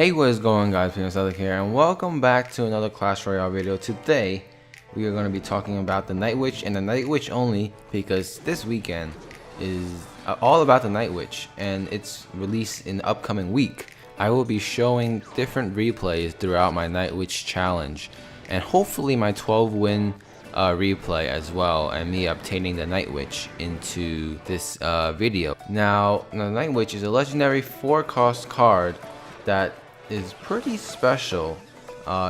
Hey, what is going on, guys? Peanut here, and welcome back to another Clash Royale video. Today, we are going to be talking about the Night Witch and the Night Witch only, because this weekend is all about the Night Witch, and it's released in the upcoming week. I will be showing different replays throughout my Night Witch challenge, and hopefully my 12-win replay as well, and me obtaining the Night Witch into this video. Now, the Night Witch is a legendary 4-cost card that is pretty special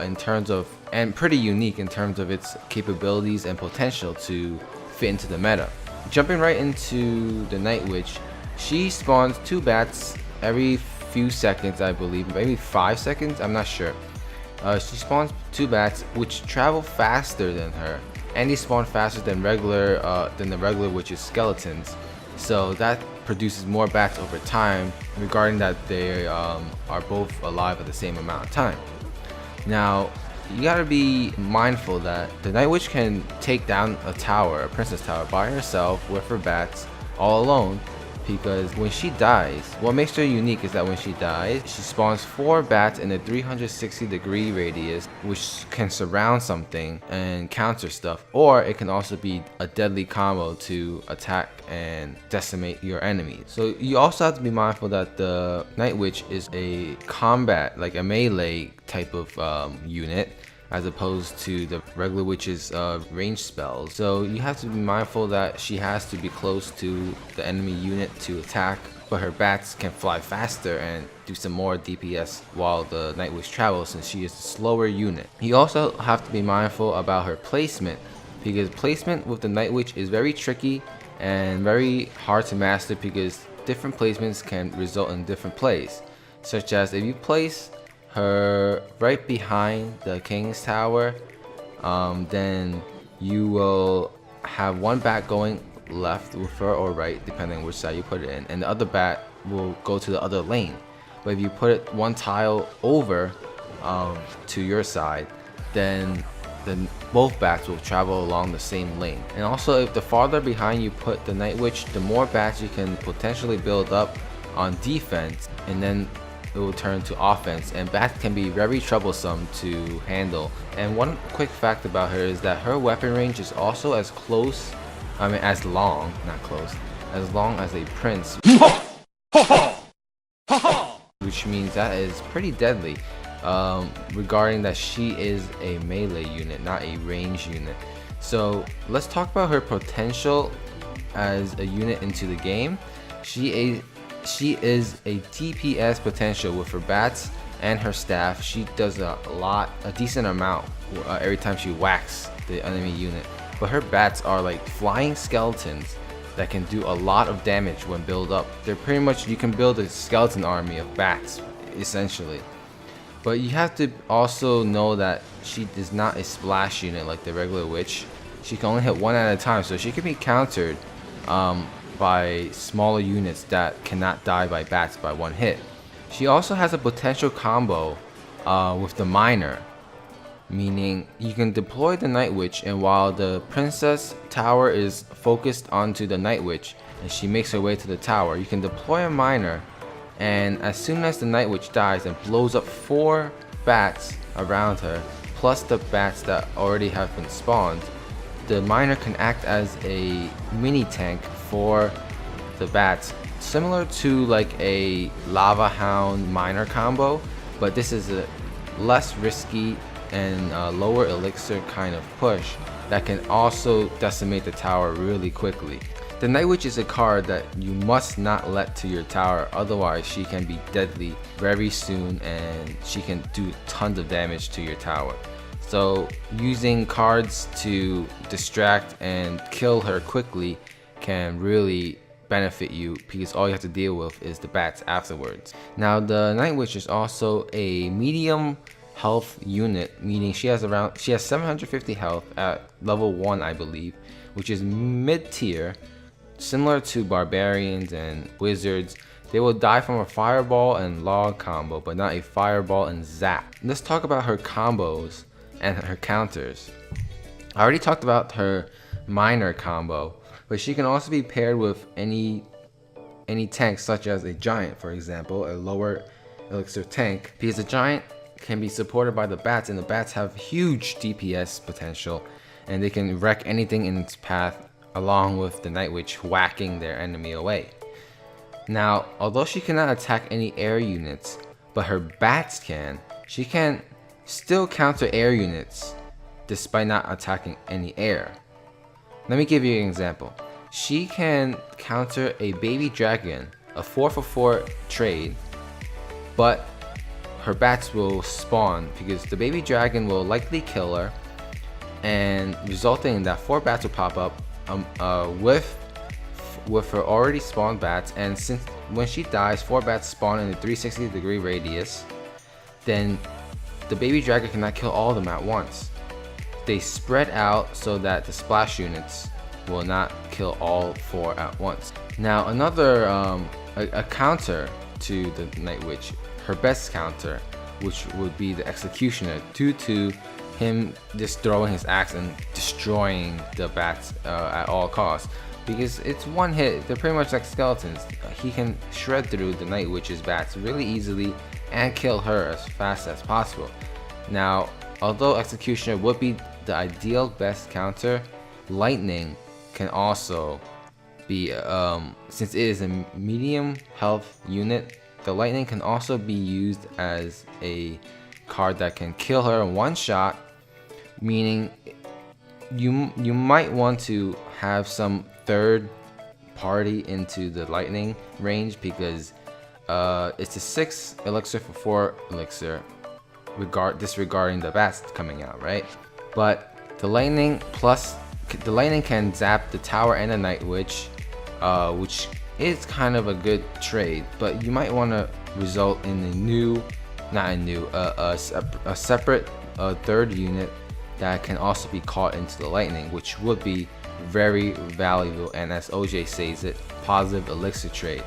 in terms of, and pretty unique in terms of its capabilities and potential to fit into the meta. Jumping right into the Night Witch, she spawns 2 bats every few seconds, I believe, maybe 5 seconds, I'm not sure. She spawns 2 bats which travel faster than her, and they spawn faster than the regular witch's skeletons. So that produces more bats over time, regarding that they are both alive at the same amount of time. Now, you gotta be mindful that the Night Witch can take down a tower, a princess tower, by herself with her bats all alone, because when she dies, what makes her unique is that when she dies, she spawns 4 bats in a 360-degree radius, which can surround something and counter stuff, or it can also be a deadly combo to attack and decimate your enemies. So you also have to be mindful that the Night Witch is a combat, like a melee type of unit, as opposed to the regular witch's range spells. So you have to be mindful that she has to be close to the enemy unit to attack, but her bats can fly faster and do some more DPS while the Night Witch travels, since she is a slower unit. You also have to be mindful about her placement, because placement with the Night Witch is very tricky and very hard to master, because different placements can result in different plays, such as if you place her right behind the king's tower, then you will have 1 bat going left with her, or right, depending on which side you put it in, and the other bat will go to the other lane. But if you put it 1 tile over to your side, then both bats will travel along the same lane. And also, if the farther behind you put the Night Witch, the more bats you can potentially build up on defense, and then it will turn to offense, and bats can be very troublesome to handle. And one quick fact about her is that her weapon range is also as long as a prince, which means that is pretty deadly, regarding that she is a melee unit, not a range unit. So let's talk about her potential as a unit into the game. She is a DPS potential with her bats and her staff. She does a decent amount every time she whacks the enemy unit. But her bats are like flying skeletons that can do a lot of damage when built up. They're pretty much, you can build a skeleton army of bats, essentially. But you have to also know that she is not a splash unit like the regular witch. She can only hit 1 at a time, so she can be countered by smaller units that cannot die by bats by 1 hit. She also has a potential combo with the miner, meaning you can deploy the Night Witch, and while the princess tower is focused onto the Night Witch and she makes her way to the tower, you can deploy a miner, and as soon as the Night Witch dies and blows up 4 bats around her, plus the bats that already have been spawned, the miner can act as a mini tank for the bats, similar to like a lava hound miner combo, but this is a less risky and lower elixir kind of push that can also decimate the tower really quickly. The Night Witch is a card that you must not let to your tower, otherwise she can be deadly very soon and she can do tons of damage to your tower. So using cards to distract and kill her quickly can really benefit you, because all you have to deal with is the bats afterwards. Now, the Night Witch is also a medium health unit, meaning she has 750 health at level 1, I believe, which is mid-tier, similar to barbarians and wizards. They will die from a fireball and log combo, but not a fireball and zap. Let's talk about her combos and her counters. I already talked about her miner combo, but she can also be paired with any tank, such as a giant, for example, a lower elixir tank because the giant can be supported by the bats, and the bats have huge DPS potential, and they can wreck anything in its path, along with the Night Witch whacking their enemy away. Now, although she cannot attack any air units, but her bats can, she can still counter air units despite not attacking any air. Let me give you an example. She can counter a baby dragon, a 4-for-4 trade, but her bats will spawn because the baby dragon will likely kill her, and resulting in that 4 bats will pop up with her already spawned bats. And since when she dies, 4 bats spawn in a 360-degree radius, then the baby dragon cannot kill all of them at once. They spread out so that the splash units will not kill all 4 at once. Now another a counter to the Night Witch, her best counter, which would be the Executioner, due to him just throwing his axe and destroying the bats at all costs. Because it's one hit, they're pretty much like skeletons. He can shred through the Night Witch's bats really easily and kill her as fast as possible. Now, although Executioner would be the ideal best counter, Lightning can also be, since it is a medium health unit, the Lightning can also be used as a card that can kill her in one shot, meaning you might want to have some third party into the Lightning range, because it's a 6 elixir for 4 elixir, disregarding the bats coming out, right? But the Lightning can zap the tower and the Night Witch, which is kind of a good trade, but you might want to result in a separate third unit that can also be caught into the Lightning, which would be very valuable, and as OJ says it, positive elixir trade.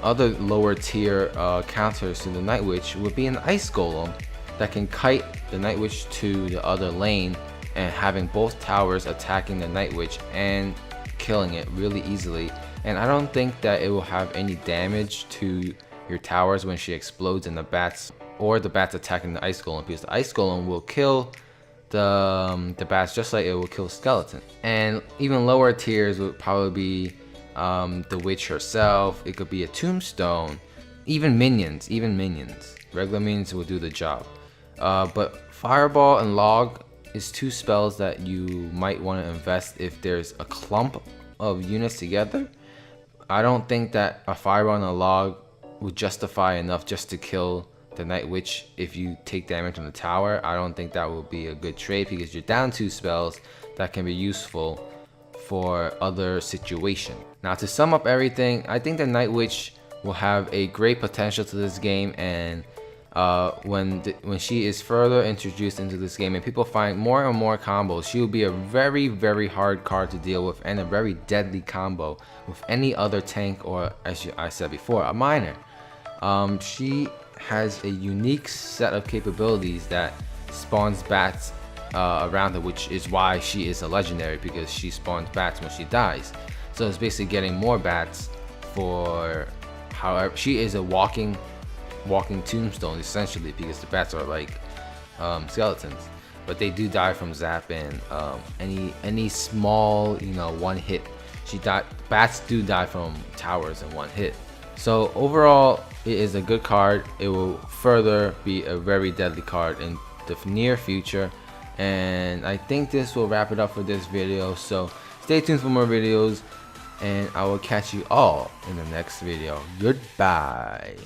Other lower tier counters to the Night Witch would be an Ice Golem that can kite the Night Witch to the other lane, and having both towers attacking the Night Witch and killing it really easily. And I don't think that it will have any damage to your towers when she explodes in the bats, or the bats attacking the Ice Golem, because the Ice Golem will kill the bats just like it will kill skeleton. And even lower tiers would probably be the witch herself. It could be a tombstone, even minions. Regular minions will do the job. But Fireball and Log is 2 spells that you might want to invest if there's a clump of units together. I don't think that a Fireball and a Log would justify enough just to kill the Night Witch if you take damage on the tower. I don't think that will be a good trade, because you're down 2 spells that can be useful for other situations. Now, to sum up everything, I think the Night Witch will have a great potential to this game, and when she is further introduced into this game and people find more and more combos, she will be a very, very hard card to deal with, and a very deadly combo with any other tank, or as I said before, a miner. She has a unique set of capabilities that spawns bats around her, which is why she is a legendary, because she spawns bats when she dies. So it's basically getting more bats for, however, she is a walking tombstone essentially, because the bats are like skeletons, but they do die from zap and any small, one hit. Bats do die from towers in one hit. So overall, it is a good card. It will further be a very deadly card in the near future. And I think this will wrap it up for this video. So stay tuned for more videos, and I will catch you all in the next video. Goodbye.